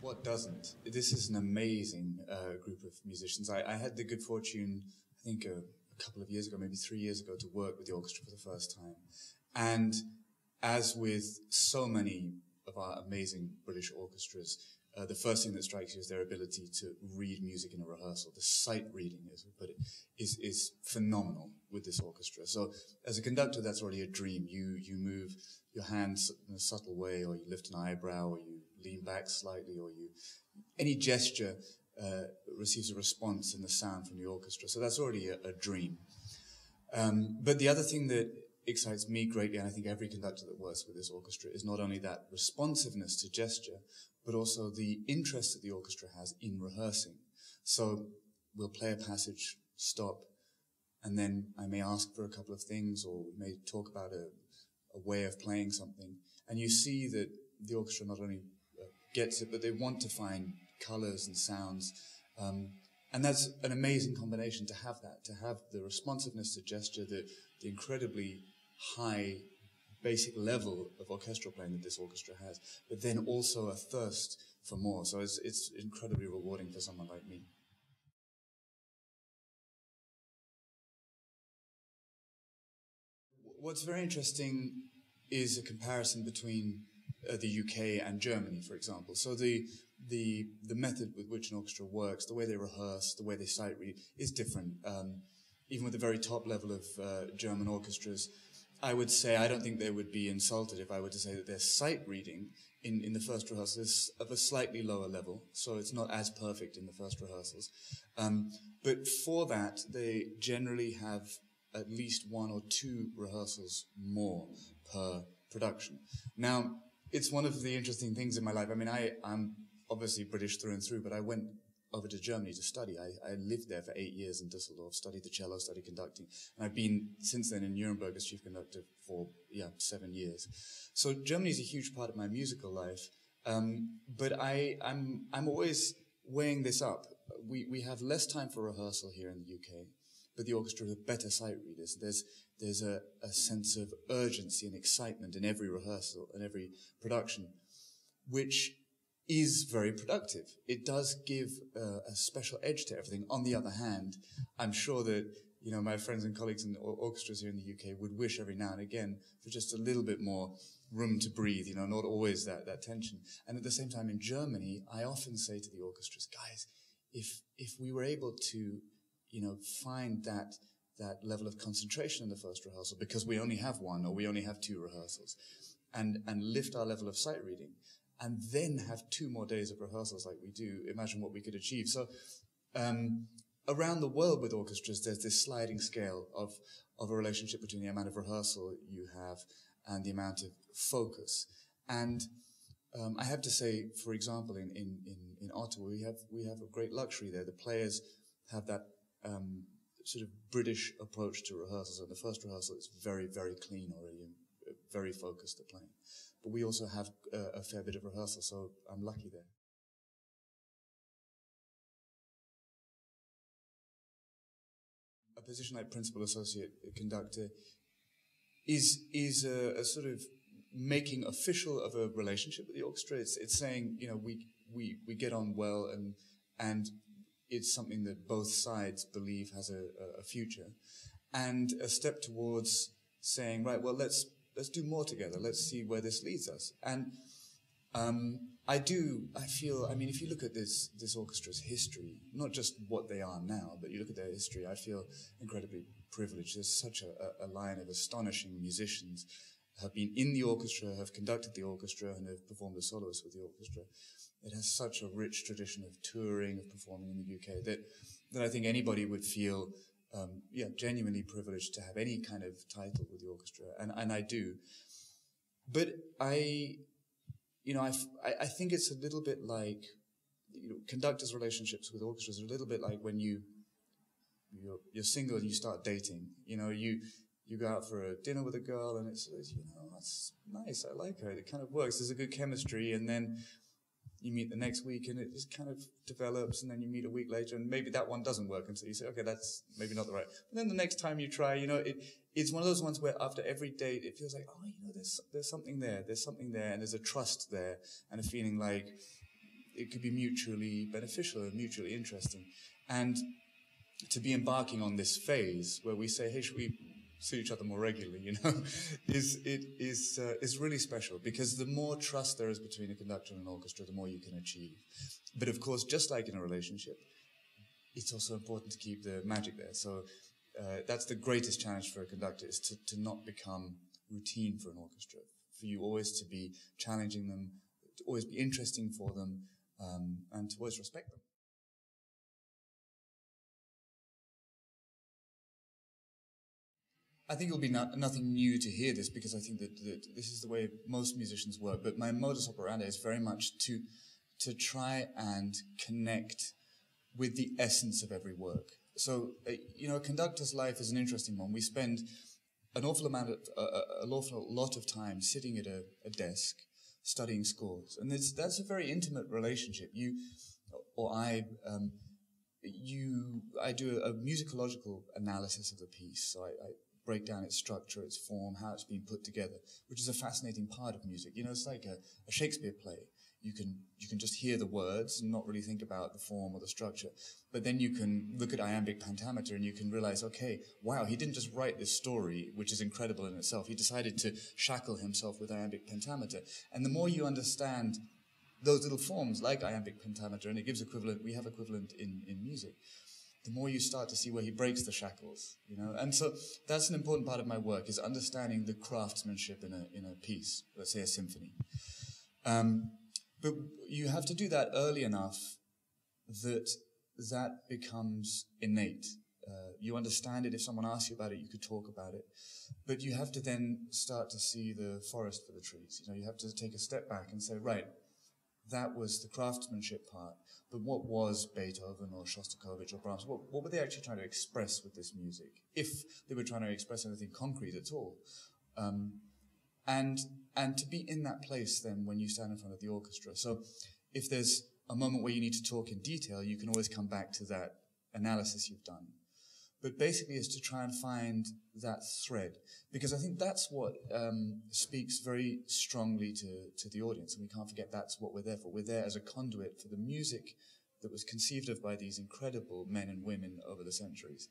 What doesn't? This is an amazing group of musicians. I had the good fortune, I think a couple of years ago, maybe 3 years ago, to work with the orchestra for the first time. And as with so many of our amazing British orchestras, the first thing that strikes you is their ability to read music in a rehearsal. The sight reading, as we put it, is phenomenal with this orchestra. So as a conductor, that's already a dream. You move your hands in a subtle way, or you lift an eyebrow, or you lean back slightly, or any gesture receives a response in the sound from the orchestra. So that's already a dream. But the other thing that excites me greatly, and I think every conductor that works with this orchestra, is not only that responsiveness to gesture, but also the interest that the orchestra has in rehearsing. So we'll play a passage, stop, and then I may ask for a couple of things, or we may talk about a way of playing something. And you see that the orchestra not only gets it, but they want to find colors and sounds. And that's an amazing combination to have that, to have the responsiveness to gesture, the incredibly high basic level of orchestral playing that this orchestra has, but then also a thirst for more. So it's incredibly rewarding for someone like me. What's very interesting is a comparison between the UK and Germany, for example. So the method with which an orchestra works, the way they rehearse, the way they sight read, is different. Even with the very top level of German orchestras, I would say, I don't think they would be insulted if I were to say that their sight reading in the first rehearsal is of a slightly lower level, so it's not as perfect in the first rehearsals. But for that, they generally have at least 1 or 2 rehearsals more per production. Now, it's one of the interesting things in my life. I mean, I'm obviously British through and through, but I went over to Germany to study. I lived there for 8 years in Düsseldorf, studied the cello, studied conducting. And I've been, since then, in Nuremberg as chief conductor for, 7 years. So Germany is a huge part of my musical life. But I'm always weighing this up. We have less time for rehearsal here in the UK, but the orchestra have better sight readers. There's a sense of urgency and excitement in every rehearsal and every production, which is very productive. It does give a special edge to everything. On the other hand, I'm sure that my friends and colleagues in orchestras here in the UK would wish every now and again for just a little bit more room to breathe, not always that tension. And at the same time, in Germany, I often say to the orchestras, guys, if we were able to find that level of concentration in the first rehearsal, because we only have 1 or we only have 2 rehearsals, and lift our level of sight reading, and then have 2 more days of rehearsals like we do, imagine what we could achieve. So around the world with orchestras, there's this sliding scale of a relationship between the amount of rehearsal you have and the amount of focus. And I have to say, for example, in Ottawa, we have a great luxury there. The players have that sort of British approach to rehearsals. And the first rehearsal is very, very clean already and very focused at playing. But we also have a fair bit of rehearsal, so I'm lucky there. A position like principal associate conductor is a sort of making official of a relationship with the orchestra. It's saying, we get on well, and it's something that both sides believe has a future, and a step towards saying, right, well, let's do more together. Let's see where this leads us. And I feel, if you look at this orchestra's history, not just what they are now, but you look at their history, I feel incredibly privileged. There's such a line of astonishing musicians have been in the orchestra, have conducted the orchestra, and have performed as soloists with the orchestra. It has such a rich tradition of touring, of performing in the UK, that I think anybody would feel genuinely privileged to have any kind of title with the orchestra, and I do. But I think it's a little bit like, conductors' relationships with orchestras are a little bit like when you're single and you start dating. You go out for a dinner with a girl and it's that's nice, I like her, it kind of works, there's a good chemistry, and then you meet the next week and it just kind of develops, and then you meet a week later and maybe that one doesn't work, and so you say, okay, that's maybe not the right. But then the next time you try, it's one of those ones where after every date it feels like, there's something there, and there's a trust there, and a feeling like it could be mutually beneficial and mutually interesting. And to be embarking on this phase where we say, hey, should we see each other more regularly, you know, is really special, because the more trust there is between a conductor and an orchestra, the more you can achieve. But of course, just like in a relationship, it's also important to keep the magic there. So that's the greatest challenge for a conductor, is to not become routine for an orchestra, for you always to be challenging them, to always be interesting for them, and to always respect them. I think it'll be nothing new to hear this, because I think that this is the way most musicians work. But my modus operandi is very much to try and connect with the essence of every work. So, you know, a conductor's life is an interesting one. We spend an awful lot of time sitting at a desk studying scores, and that's a very intimate relationship. I do a musicological analysis of the piece. So I break down its structure, its form, how it's been put together, which is a fascinating part of music. You know, it's like a Shakespeare play. You can just hear the words and not really think about the form or the structure. But then you can look at iambic pentameter and you can realize, okay, wow, he didn't just write this story, which is incredible in itself. He decided to shackle himself with iambic pentameter. And the more you understand those little forms like iambic pentameter, and it gives equivalent, we have equivalent in music, the more you start to see where he breaks the shackles, you know. And so that's an important part of my work, is understanding the craftsmanship in a piece, let's say a symphony. But you have to do that early enough that becomes innate. You understand it. If someone asks you about it, you could talk about it. But you have to then start to see the forest for the trees. You know, you have to take a step back and say, right, that was the craftsmanship part. But what was Beethoven or Shostakovich or Brahms? What were they actually trying to express with this music, if they were trying to express anything concrete at all? And to be in that place then when you stand in front of the orchestra. So if there's a moment where you need to talk in detail, you can always come back to that analysis you've done. But basically is to try and find that thread, because I think that's what speaks very strongly to the audience, and we can't forget that's what we're there for. We're there as a conduit for the music that was conceived of by these incredible men and women over the centuries.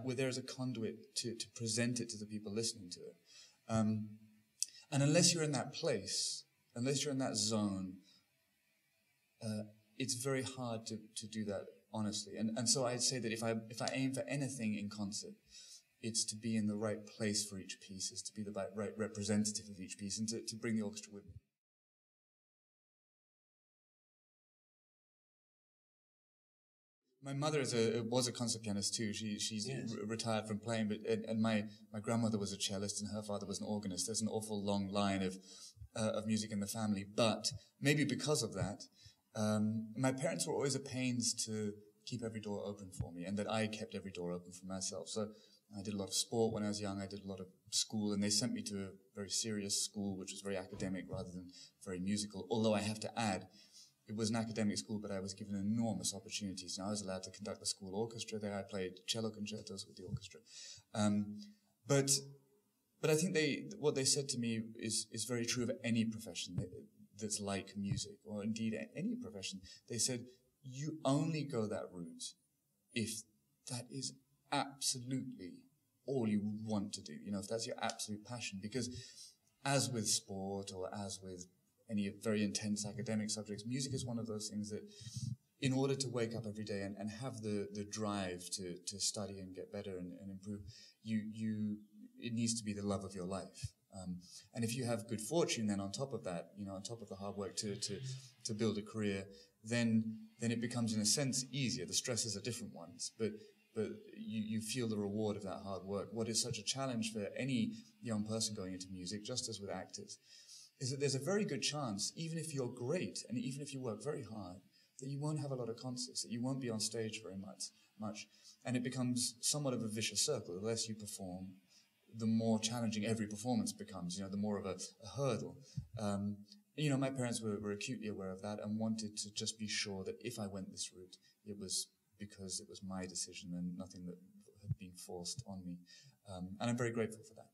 We're there as a conduit to present it to the people listening to it. And unless you're in that place, unless you're in that zone, it's very hard to do that honestly. And so I'd say that if I aim for anything in concert, it's to be in the right place for each piece, is to be the right representative of each piece, and to bring the orchestra with me. My mother was a concert pianist too. She's yes. Retired from playing, and my grandmother was a cellist and her father was an organist. There's an awful long line of music in the family. But maybe because of that, my parents were always at pains to keep every door open for me, and that I kept every door open for myself. So I did a lot of sport when I was young. I did a lot of school, and they sent me to a very serious school, which was very academic rather than very musical. Although I have to add, it was an academic school, but I was given enormous opportunities. And I was allowed to conduct the school orchestra there. I played cello concertos with the orchestra. But I think what they said to me is very true of any profession that's like music, or indeed any profession. They said, you only go that route if that is absolutely all you want to do. You know, if that's your absolute passion. Because as with sport or as with any very intense academic subjects, music is one of those things that, in order to wake up every day and have the drive to study and get better and improve, it needs to be the love of your life. And if you have good fortune, then on top of that, you know, on top of the hard work to build a career, then it becomes, in a sense, easier. The stresses are different ones, but you feel the reward of that hard work. What is such a challenge for any young person going into music, just as with actors, is that there's a very good chance, even if you're great and even if you work very hard, that you won't have a lot of concerts, that you won't be on stage very much. And it becomes somewhat of a vicious circle. The less you perform, the more challenging every performance becomes, you know, the more of a hurdle. You know, my parents were acutely aware of that and wanted to just be sure that if I went this route, it was because it was my decision and nothing that had been forced on me. And I'm very grateful for that.